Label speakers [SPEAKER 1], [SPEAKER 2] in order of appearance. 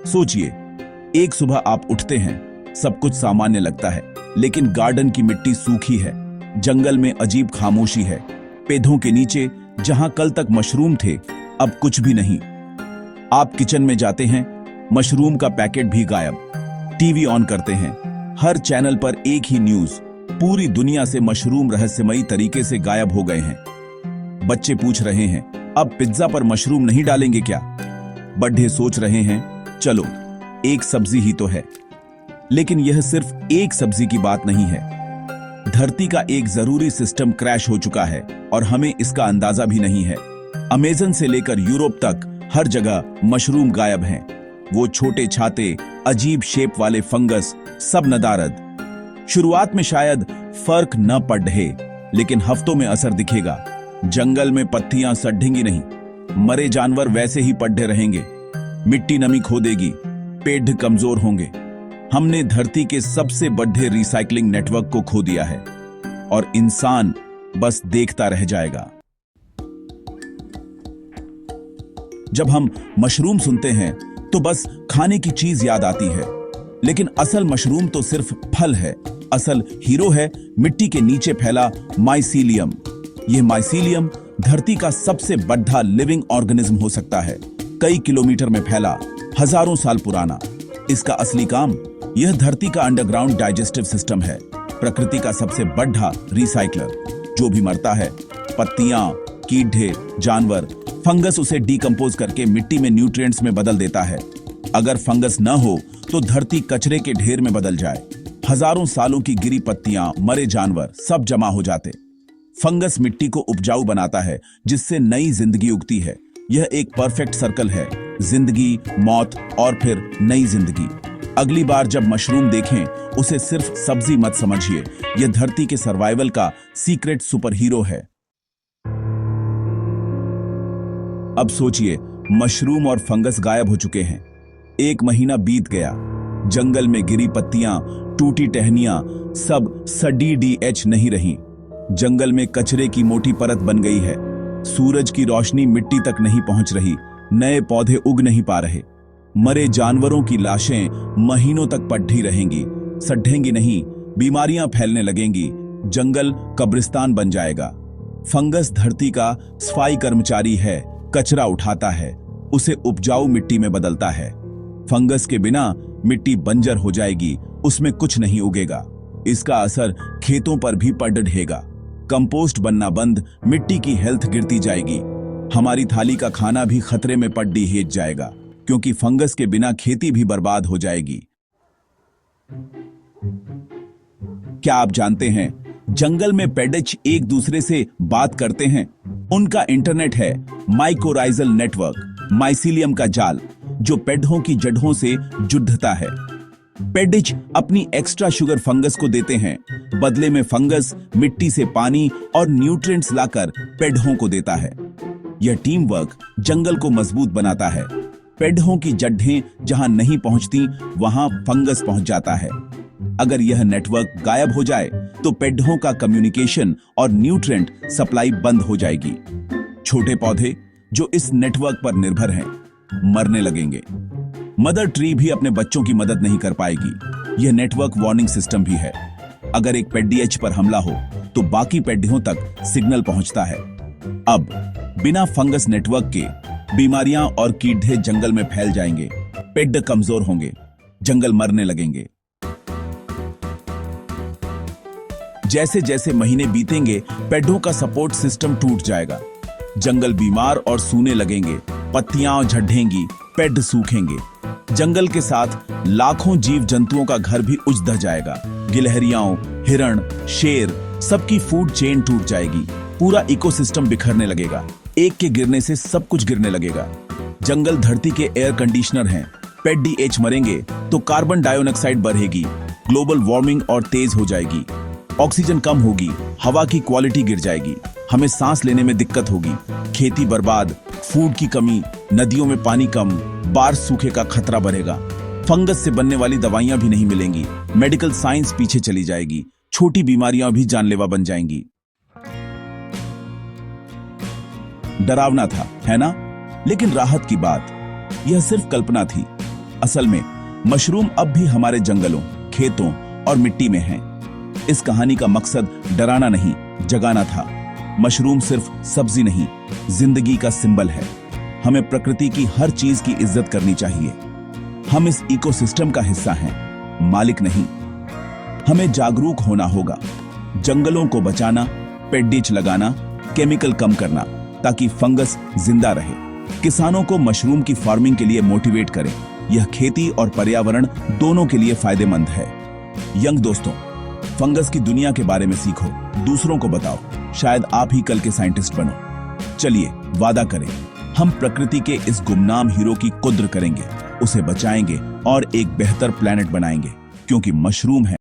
[SPEAKER 1] सोचिए, एक सुबह आप उठते हैं, सब कुछ सामान्य लगता है, लेकिन गार्डन की मिट्टी सूखी है, जंगल में अजीब खामोशी है, पेड़ों के नीचे जहां कल तक मशरूम थे, अब कुछ भी नहीं। आप किचन में जाते हैं, मशरूम का पैकेट भी गायब। टीवी ऑन करते हैं, हर चैनल पर एक ही न्यूज, पूरी दुनिया से मशरूम रहस्यमयी तरीके से गायब हो गए हैं। बच्चे पूछ रहे हैं, अब पिज्जा पर मशरूम नहीं डालेंगे क्या? बड्ढे सोच रहे हैं, चलो एक सब्जी ही तो है। लेकिन यह सिर्फ एक सब्जी की बात नहीं है। धरती का एक जरूरी सिस्टम क्रैश हो चुका है और हमें इसका अंदाजा भी नहीं है। अमेज़न से लेकर यूरोप तक हर जगह मशरूम गायब हैं। वो छोटे छाते, अजीब शेप वाले फंगस, सब नदारद। शुरुआत में शायद फर्क न पड़े, लेकिन हफ्तों में असर दिखेगा। जंगल में पत्तियां सड़ेंगी नहीं, मरे जानवर वैसे ही पड्ढे रहेंगे, मिट्टी नमी खो देगी, पेड़ कमजोर होंगे। हमने धरती के सबसे बड़े रिसाइकलिंग नेटवर्क को खो दिया है और इंसान बस देखता रह जाएगा। जब हम मशरूम सुनते हैं तो बस खाने की चीज याद आती है, लेकिन असल मशरूम तो सिर्फ फल है। असल हीरो है मिट्टी के नीचे फैला माइसीलियम। यह माइसीलियम धरती का सबसे बड़ा लिविंग ऑर्गेनिज्म हो सकता है, कई किलोमीटर में फैला, हजारों साल पुराना। इसका असली काम, यह धरती का अंडरग्राउंड डाइजेस्टिव सिस्टम है, प्रकृति का सबसे बड़ा रिसाइकलर। जो भी मरता है, पत्तियां, कीड़े, जानवर, फंगस उसे डिकम्पोज करके मिट्टी में न्यूट्रिएंट्स में बदल देता है। अगर फंगस न हो तो धरती कचरे के ढेर में बदल जाए। हजारों सालों की गिरी पत्तियां, मरे जानवर सब जमा हो जाते। फंगस मिट्टी को उपजाऊ बनाता है, जिससे नई जिंदगी उगती है। यह एक परफेक्ट सर्कल है, जिंदगी, मौत और फिर नई जिंदगी। अगली बार जब मशरूम देखें, उसे सिर्फ सब्जी मत समझिए, यह धरती के सर्वाइवल का सीक्रेट सुपर हीरो है। अब सोचिए, मशरूम और फंगस गायब हो चुके हैं। 1 महीना बीत गया, जंगल में गिरी पत्तियां, टूटी टहनियां, सब सड़ी नहीं रही। जंगल में कचरे की मोटी परत बन गई है। सूरज की रोशनी मिट्टी तक नहीं पहुंच रही, नए पौधे उग नहीं पा रहे। मरे जानवरों की लाशें महीनों तक पड्ढी रहेंगी, सड़ेंगी नहीं, बीमारियां फैलने लगेंगी, जंगल कब्रिस्तान बन जाएगा। फंगस धरती का सफाई कर्मचारी है, कचरा उठाता है, उसे उपजाऊ मिट्टी में बदलता है। फंगस के बिना मिट्टी बंजर हो जाएगी, उसमें कुछ नहीं उगेगा। इसका असर खेतों पर भी पड़ रहेगा। कंपोस्ट बनना बंद, मिट्टी की हेल्थ गिरती जाएगी। हमारी थाली का खाना भी खतरे में पड़ हेज जाएगा, क्योंकि फंगस के बिना खेती भी बर्बाद हो जाएगी। क्या आप जानते हैं, जंगल में पेड़च एक दूसरे से बात करते हैं। उनका इंटरनेट है माइकोराइजल नेटवर्क, माइसीलियम का जाल, जो पेड़ों की जड़ों से जुड़ता है। पेडिच अपनी एक्स्ट्रा शुगर फंगस को देते हैं, बदले में फंगस मिट्टी से पानी और न्यूट्रिएंट्स लाकर पेड़ों को देता है। यह टीम वर्क जंगल को मजबूत बनाता है। पेड़ों की जड़ें जहां नहीं पहुंचती, वहां फंगस पहुंच जाता है। अगर यह नेटवर्क गायब हो जाए तो पेड़ों का कम्युनिकेशन और न्यूट्रिएंट सप्लाई बंद हो जाएगी। छोटे पौधे जो इस नेटवर्क पर निर्भर हैं, मरने लगेंगे। मदर ट्री भी अपने बच्चों की मदद नहीं कर पाएगी। यह नेटवर्क वार्निंग सिस्टम भी है। अगर एक पेड़ पर हमला हो तो बाकी पेड़ों तक सिग्नल पहुंचता है। अब बिना फंगस नेटवर्क के बीमारियां और कीड़े जंगल में फैल जाएंगे, पेड़ कमजोर होंगे, जंगल मरने लगेंगे। जैसे जैसे महीने बीतेंगे, पेड़ों का सपोर्ट सिस्टम टूट जाएगा, जंगल बीमार और सूने लगेंगे, पत्तियां झड़ेंगी, पेड़ सूखेंगे। जंगल के साथ लाखों जीव जंतुओं का घर भी उजड़ जाएगा। गिलहरियां, हिरण, शेर, सबकी फूड चेन टूट जाएगी। पूरा इकोसिस्टम बिखरने लगेगा। एक के गिरने से सब कुछ गिरने लगेगा। जंगल धरती के एयर कंडीशनर हैं। पेड़ मरेंगे तो कार्बन डाइऑक्साइड बढ़ेगी, ग्लोबल वार्मिंग और तेज हो जाएगी। ऑक्सीजन कम होगी, हवा की क्वालिटी गिर जाएगी, हमें सांस लेने में दिक्कत होगी, खेती बर्बाद, फूड की कमी, नदियों में पानी कम, बाढ़ सूखे का खतरा बढ़ेगा। फंगस से बनने वाली दवाइयां भी नहीं मिलेंगी, मेडिकल साइंस पीछे चली जाएगी, छोटी बीमारियां भी जानलेवा बन जाएंगी। डरावना था, है ना? लेकिन राहत की बात, यह सिर्फ कल्पना थी। असल में मशरूम अब भी हमारे जंगलों, खेतों और मिट्टी में हैं। इस कहानी का मकसद डराना नहीं, जगाना था। मशरूम सिर्फ सब्जी नहीं, जिंदगी का सिंबल है। हमें प्रकृति की हर चीज की इज्जत करनी चाहिए। हम इस इकोसिस्टम का हिस्सा हैं, मालिक नहीं। हमें जागरूक होना होगा, जंगलों को बचाना, पेड़ लगाना, केमिकल कम करना, ताकि फंगस जिंदा रहे। किसानों को मशरूम की फार्मिंग के लिए मोटिवेट करें। यह खेती और पर्यावरण दोनों के लिए फायदेमंद है। यंग दोस्तों, फंगस की दुनिया के बारे में सीखो, दूसरों को बताओ। शायद आप ही कल के साइंटिस्ट बनो। चलिए वादा करें, हम प्रकृति के इस गुमनाम हीरो की कद्र करेंगे, उसे बचाएंगे और एक बेहतर प्लेनेट बनाएंगे, क्योंकि मशरूम है